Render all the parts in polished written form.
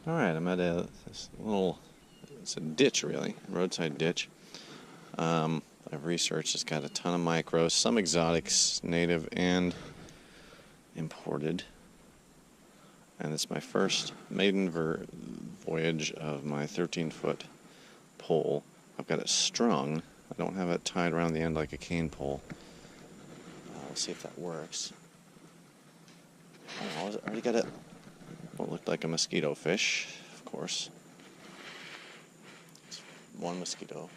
Alright, I'm at this little, it's a ditch really, a roadside ditch. I've researched, it's got a ton of micros, some exotics, native and imported. And it's my first maiden voyage of my 13-foot pole. I've got it strung. I don't have it tied around the end like a cane pole. We'll see if that works. Oh, I already got it. What looked like a mosquito fish, of course. It's one mosquito.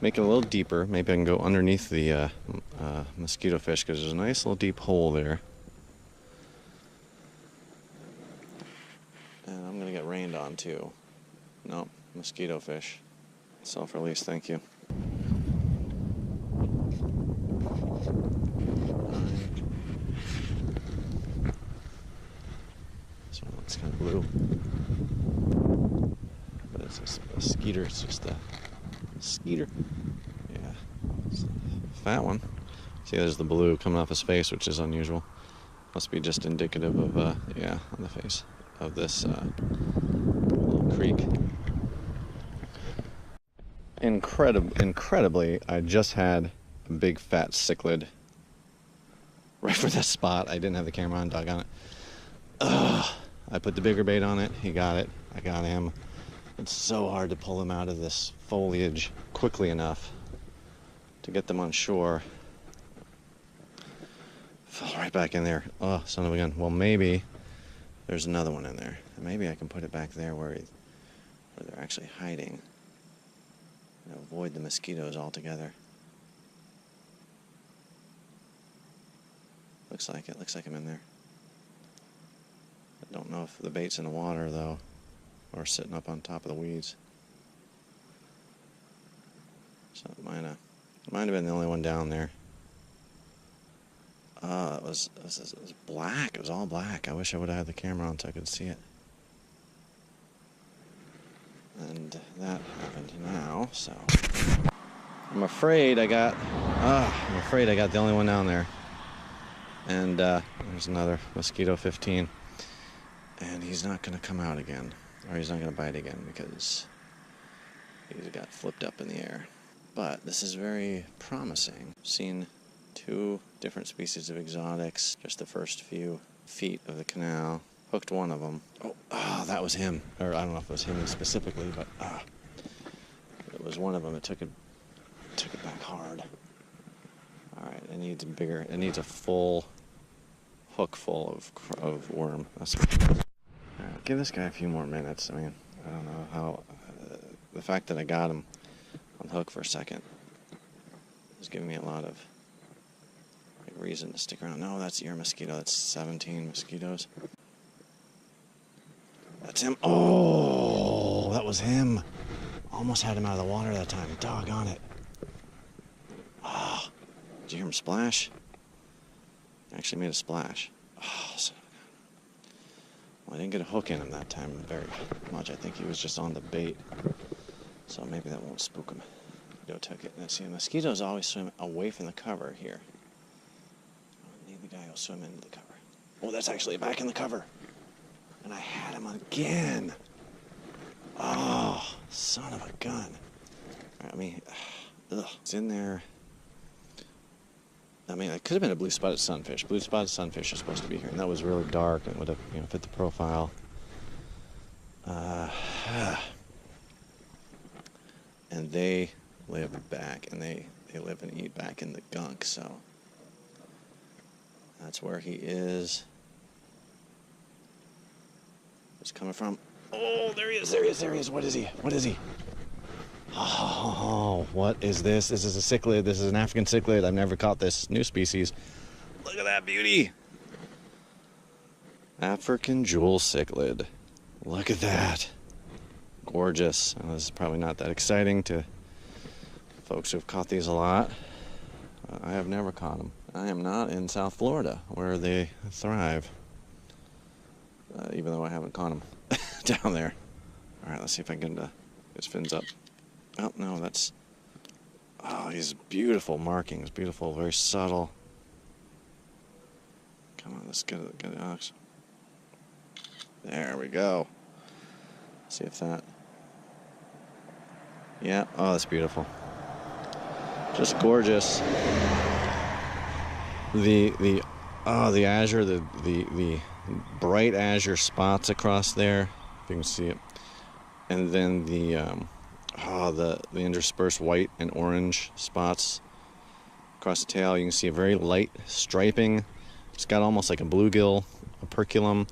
Make it a little deeper. Maybe I can go underneath the mosquito fish because there's a nice little deep hole there. And I'm gonna get rained on too. Nope, mosquito fish. Self-release, thank you. This one looks kind of blue. But it's just a skeeter, it's just a skeeter. Yeah, it's a fat one. See, there's the blue coming off his face, which is unusual. Must be just indicative of, yeah, on the face of this little creek. Incredibly, I just had a big fat cichlid right for this spot. I didn't have the camera on, doggone it. I put the bigger bait on it, he got it, I got him. It's so hard to pull him out of this foliage quickly enough to get them on shore. Fell right back in there. Oh, son of a gun. Well, maybe there's another one in there. Maybe I can put it back there where they're actually hiding and avoid the mosquitoes altogether. Looks like it. Looks like I'm in there. I don't know if the bait's in the water, though, or sitting up on top of the weeds. So it might have been the only one down there. It was black. It was all black. I wish I would have had the camera on so I could see it. And that happened now, so I'm afraid I got the only one down there. And there's another mosquito 15. And he's not going to come out again, or he's not going to bite again because he's got flipped up in the air. But this is very promising. I've seen 2 different species of exotics, just the first few feet of the canal. Hooked one of them. Oh, that was him. Or I don't know if it was him specifically, but it was one of them. It took it back hard. All right, it needs bigger. It needs a full hook full of worm. That's what it is. All right, give this guy a few more minutes. I mean, I don't know how. The fact that I got him on the hook for a second is giving me a lot of reason to stick around. No, that's your mosquito. That's 17 mosquitoes. That's him. Oh, that was him. Almost had him out of the water that time. Doggone it. Oh, did you hear him splash? Actually made a splash. Oh, son of a gun. Well, I didn't get a hook in him that time very much. I think he was just on the bait. So maybe that won't spook him. Go took it. Let's see, mosquitoes always swim away from the cover here. The guy will swim into the cover. Oh, that's actually back in the cover. And I had him again. Oh, son of a gun. All right, I mean, it's in there. I mean, it could have been a blue-spotted sunfish. Blue-spotted sunfish are supposed to be here, and that was really dark and would have, fit the profile. And they live back, and they live and eat back in the gunk, so that's where he is. Where's he coming from? Oh, there he is. What is he? Oh, what is this? This is a cichlid. This is an African cichlid. I've never caught this new species. Look at that beauty. African jewel cichlid. Look at that. Gorgeous. This is probably not that exciting to folks who've caught these a lot. I have never caught them. I am not in South Florida where they thrive. Even though I haven't caught them down there. All right, let's see if I can get his fins up. Oh, no, that's... Oh, these beautiful markings. Beautiful, very subtle. Come on, let's get it, Alex. There we go. See if that. Yeah. Oh, that's beautiful. Just gorgeous. The azure, the bright azure spots across there, if you can see it, and then the interspersed white and orange spots across the tail. You can see a very light striping. It's got almost like a bluegill operculum,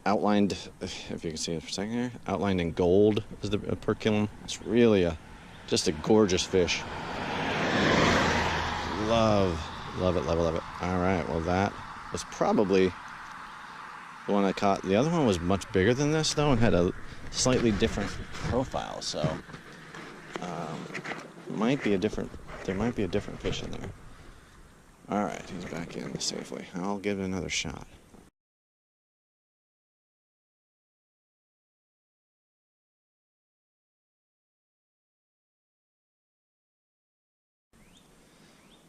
outlined, if you can see it for a second here, outlined in gold is the operculum. It's really just a gorgeous fish. Love it, love it, love it. All right, well that was probably the one I caught. The other one was much bigger than this though, and had a slightly different profile. So there might be a different fish in there. All right, he's back in safely. I'll give it another shot.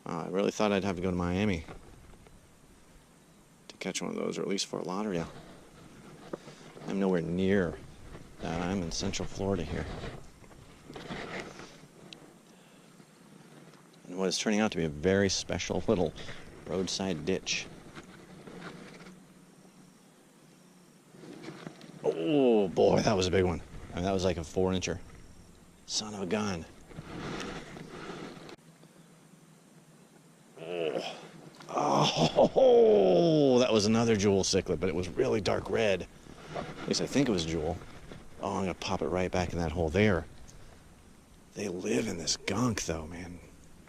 I really thought I'd have to go to Miami to catch one of those, or at least Fort Lauderdale. I'm nowhere near that. I'm in Central Florida here. And what is turning out to be a very special little roadside ditch. Oh boy, that was a big one. I mean, that was like a 4-incher. Son of a gun. Oh, that was another jewel cichlid, but it was really dark red. At least I think it was jewel. Oh, I'm gonna pop it right back in that hole there. They live in this gunk though, man.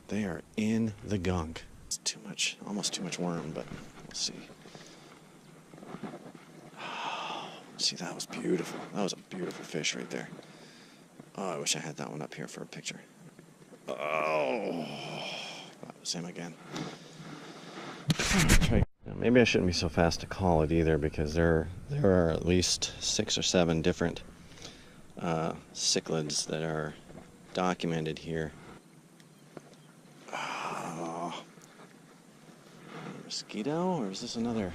They are in the gunk. It's too much, almost too much worm, but we'll see. Oh, see, that was beautiful. That was a beautiful fish right there. Oh, I wish I had that one up here for a picture. Oh, that was him again. Maybe I shouldn't be so fast to call it either, because there are at least 6 or 7 different cichlids that are documented here. Oh, a mosquito, or is this another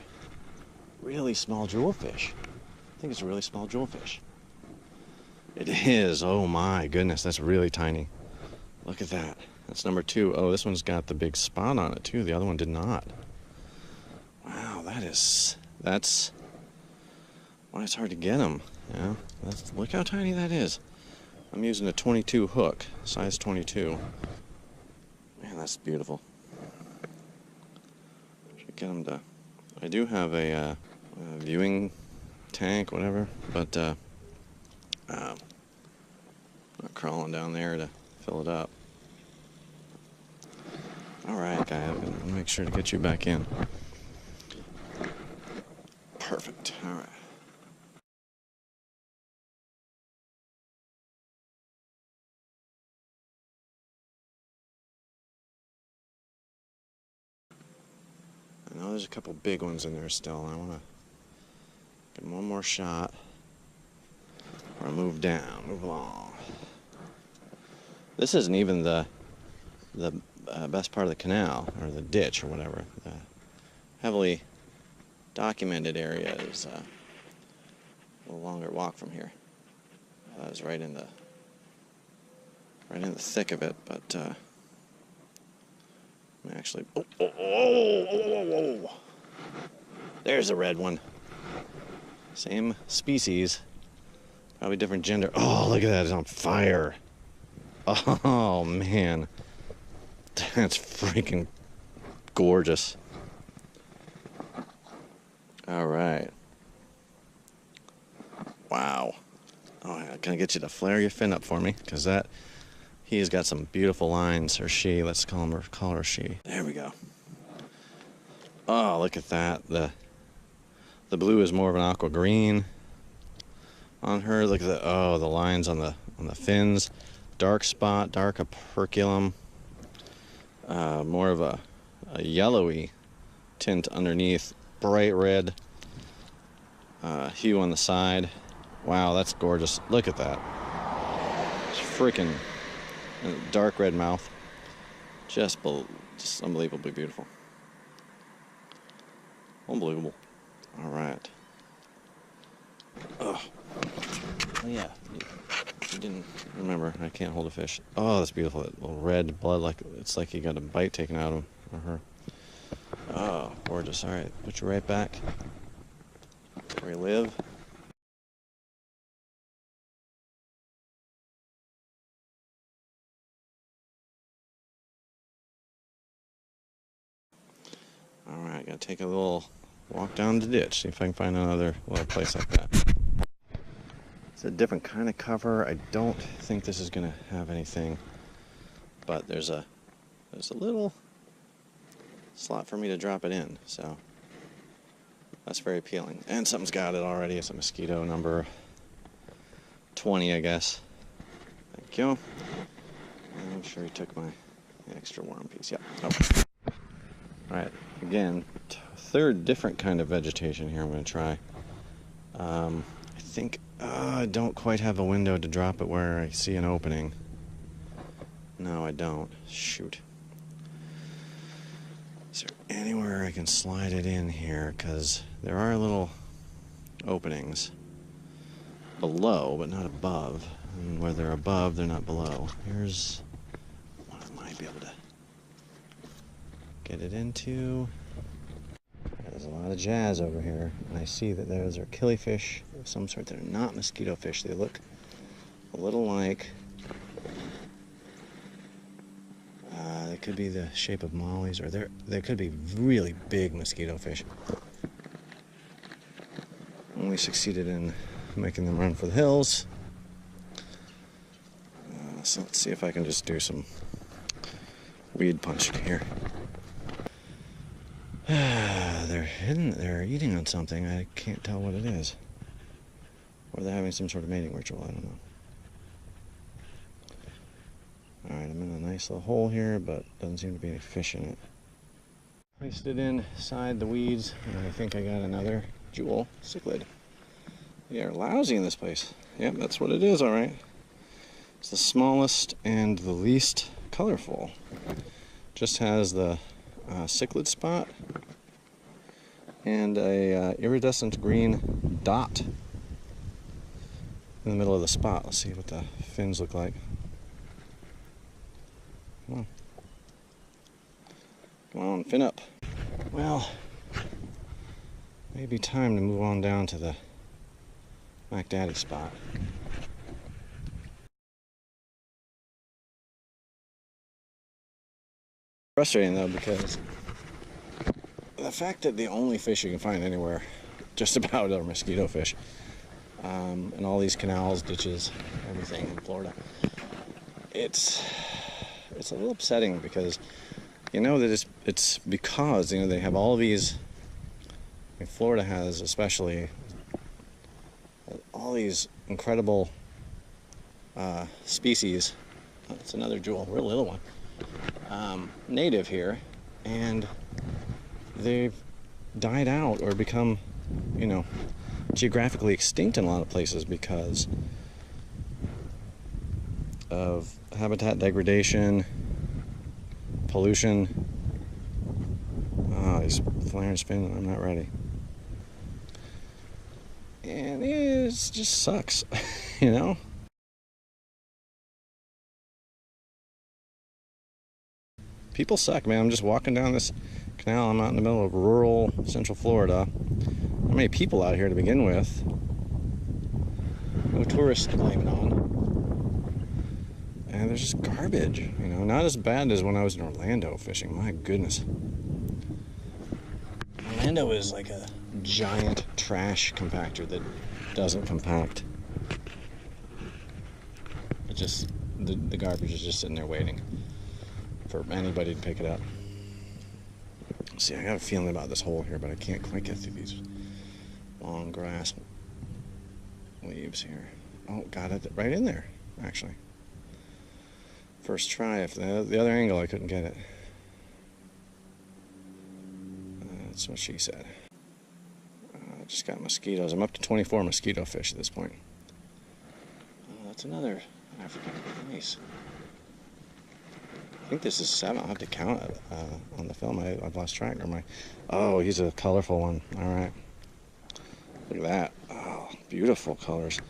really small jewelfish? I think it's a really small jewelfish. It is. Oh my goodness, that's really tiny. Look at that. That's number 2. Oh, this one's got the big spot on it too. The other one did not. Wow, that's why it's hard to get them. Yeah, look how tiny that is. I'm using a 22 hook, size 22. Man, that's beautiful. Should get them to. I do have a viewing tank, whatever, but I'm not crawling down there to fill it up. All right, guy, I'm gonna make sure to get you back in. Perfect. All right. I know there's a couple big ones in there still. I want to get one more shot. Or move down, move along. This isn't even the best part of the canal, or the ditch, or whatever. The heavily documented area is a little longer walk from here. I was right in the thick of it, but I'm actually. Oh! There's a red one. Same species, probably different gender. Oh, look at that! It's on fire. Oh man, that's freaking gorgeous. All right. Wow. Oh, can I get you to flare your fin up for me? Because he's got some beautiful lines. Or she. Let's call her she. There we go. Oh, look at that. The blue is more of an aqua green on her. Look at the lines on the fins. Dark spot, dark operculum. More of a yellowy tint underneath. Bright red hue on the side. Wow, that's gorgeous. Look at that. It's freaking dark red mouth. Just unbelievably beautiful. Unbelievable. All right. Oh. Oh yeah, you didn't remember. I can't hold a fish. Oh, that's beautiful. That little red blood, like it's like you got a bite taken out of him or her. Oh, gorgeous. All right, put you right back where you live. All right, gotta take a little walk down the ditch, see if I can find another little place like that. It's a different kind of cover. I don't think this is gonna have anything, but there's a little slot for me to drop it in, so that's very appealing. And something's got it already. It's a mosquito number 20, I guess. Thank you. And I'm sure he took my extra worm piece. Yep. Okay. All right. Again, third different kind of vegetation here I'm going to try. I think I don't quite have a window to drop it where I see an opening. No, I don't. Shoot. Is there anywhere I can slide it in here? Because there are little openings below, but not above. And where they're above, they're not below. Here's one I might be able to get it into. There's a lot of jazz over here, and I see that those are killifish of some sort. They're not mosquito fish. They look a little like, they could be the shape of mollies, or they could be really big mosquito fish. Only succeeded in making them run for the hills. So let's see if I can just do some weed punching here. They're hidden. They're eating on something. I can't tell what it is. Or they're having some sort of mating ritual. I don't know. Alright, I'm in a nice little hole here, but doesn't seem to be any fish in it. Placed it inside the weeds, and I think I got another jewel cichlid. They are lousy in this place. Yep, that's what it is, alright. It's the smallest and the least colorful. Just has the cichlid spot and a iridescent green dot in the middle of the spot. Let's see what the fins look like. Come on. Come on, fin up. Well, maybe time to move on down to the Mac Daddy spot. Frustrating though, because the fact that the only fish you can find anywhere just about are mosquito fish, and all these canals, ditches, everything in Florida, it's a little upsetting, because you know that it's because they have all these. I mean, Florida has especially all these incredible species. Oh, it's another jewel, real little one. Native here, and they've died out or become, geographically extinct in a lot of places because of habitat degradation, pollution. Oh, he's flaring spinning. I'm not ready. And it just sucks, People suck, man. I'm just walking down this canal. I'm out in the middle of rural Central Florida. Not many people out here to begin with. No tourists to blame it on. And there's just garbage, Not as bad as when I was in Orlando fishing. My goodness. Orlando is like a giant trash compactor that doesn't compact. It just, the garbage is just sitting there waiting for anybody to pick it up. See, I got a feeling about this hole here, but I can't quite get through these long grass leaves here. Oh, got it right in there, actually. First try. If the other angle, I couldn't get it. That's what she said. I just got mosquitoes. I'm up to 24 mosquito fish at this point. That's another African. Nice. I think this is 7. I'll have to count it on the film. I've lost track. Oh, he's a colorful one. All right. Look at that. Oh, beautiful colors.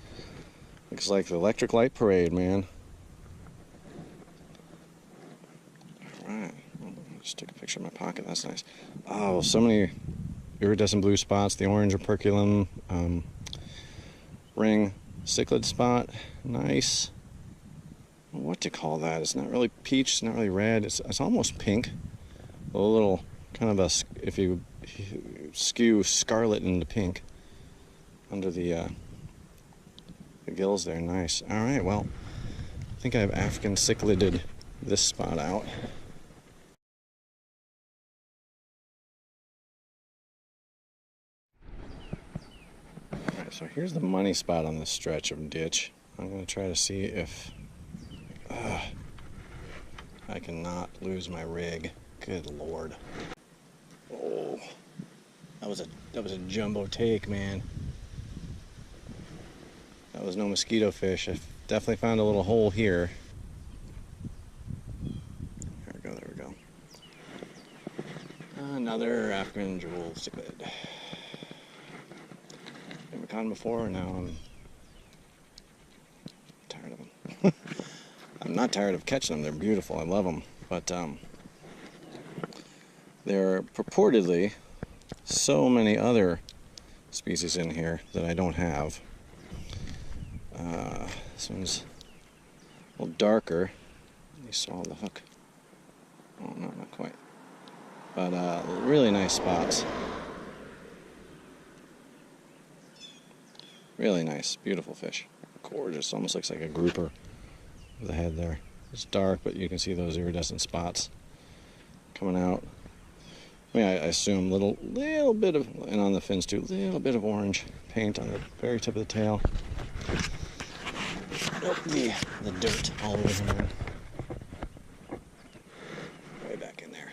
Looks like the electric light parade, man. Alright, just took a picture of my pocket, that's nice. Oh, so many iridescent blue spots, the orange operculum, ring cichlid spot, nice. What to call that? It's not really peach, it's not really red, it's almost pink. A little kind of a, if you skew scarlet into pink under the gills there, nice. Alright, well, I think I've African cichlided this spot out. Alright, so here's the money spot on this stretch of ditch. I'm going to try to see if I cannot lose my rig. Good Lord. Oh, that was a jumbo take, man. That was no mosquito fish. I definitely found a little hole here. There we go. Another African jewel cichlid. Never caught them before, now I'm tired of them. I'm not tired of catching them, they're beautiful, I love them. But there are purportedly so many other species in here that I don't have. This one's a little darker. You saw the hook. Oh, no, not quite. But really nice spots. Really nice, beautiful fish. Gorgeous, almost looks like a grouper with the head there. It's dark, but you can see those iridescent spots coming out. I mean, I assume little bit of, and on the fins too, little bit of orange paint on the very tip of the tail. Nope, the dirt all over here. Way back in there.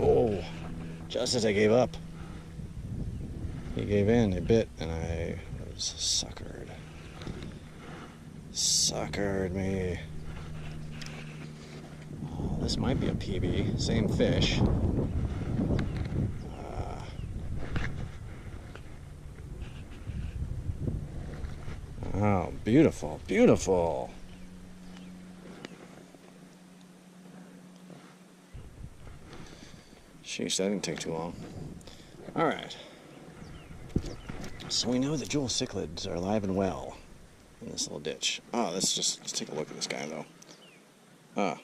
Oh, just as I gave up, he gave in, he bit, and I was suckered. Suckered me. Oh, this might be a PB, same fish. Oh, beautiful, beautiful. Sheesh, that didn't take too long. Alright. So we know the jewel cichlids are alive and well in this little ditch. Oh, let's take a look at this guy, though.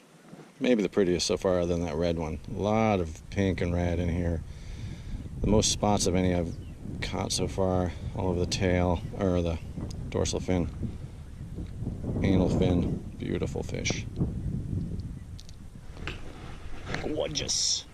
Maybe the prettiest so far, other than that red one. A lot of pink and red in here. The most spots of any I've caught so far, all over the tail, or the dorsal fin, anal fin. Beautiful fish. Gorgeous.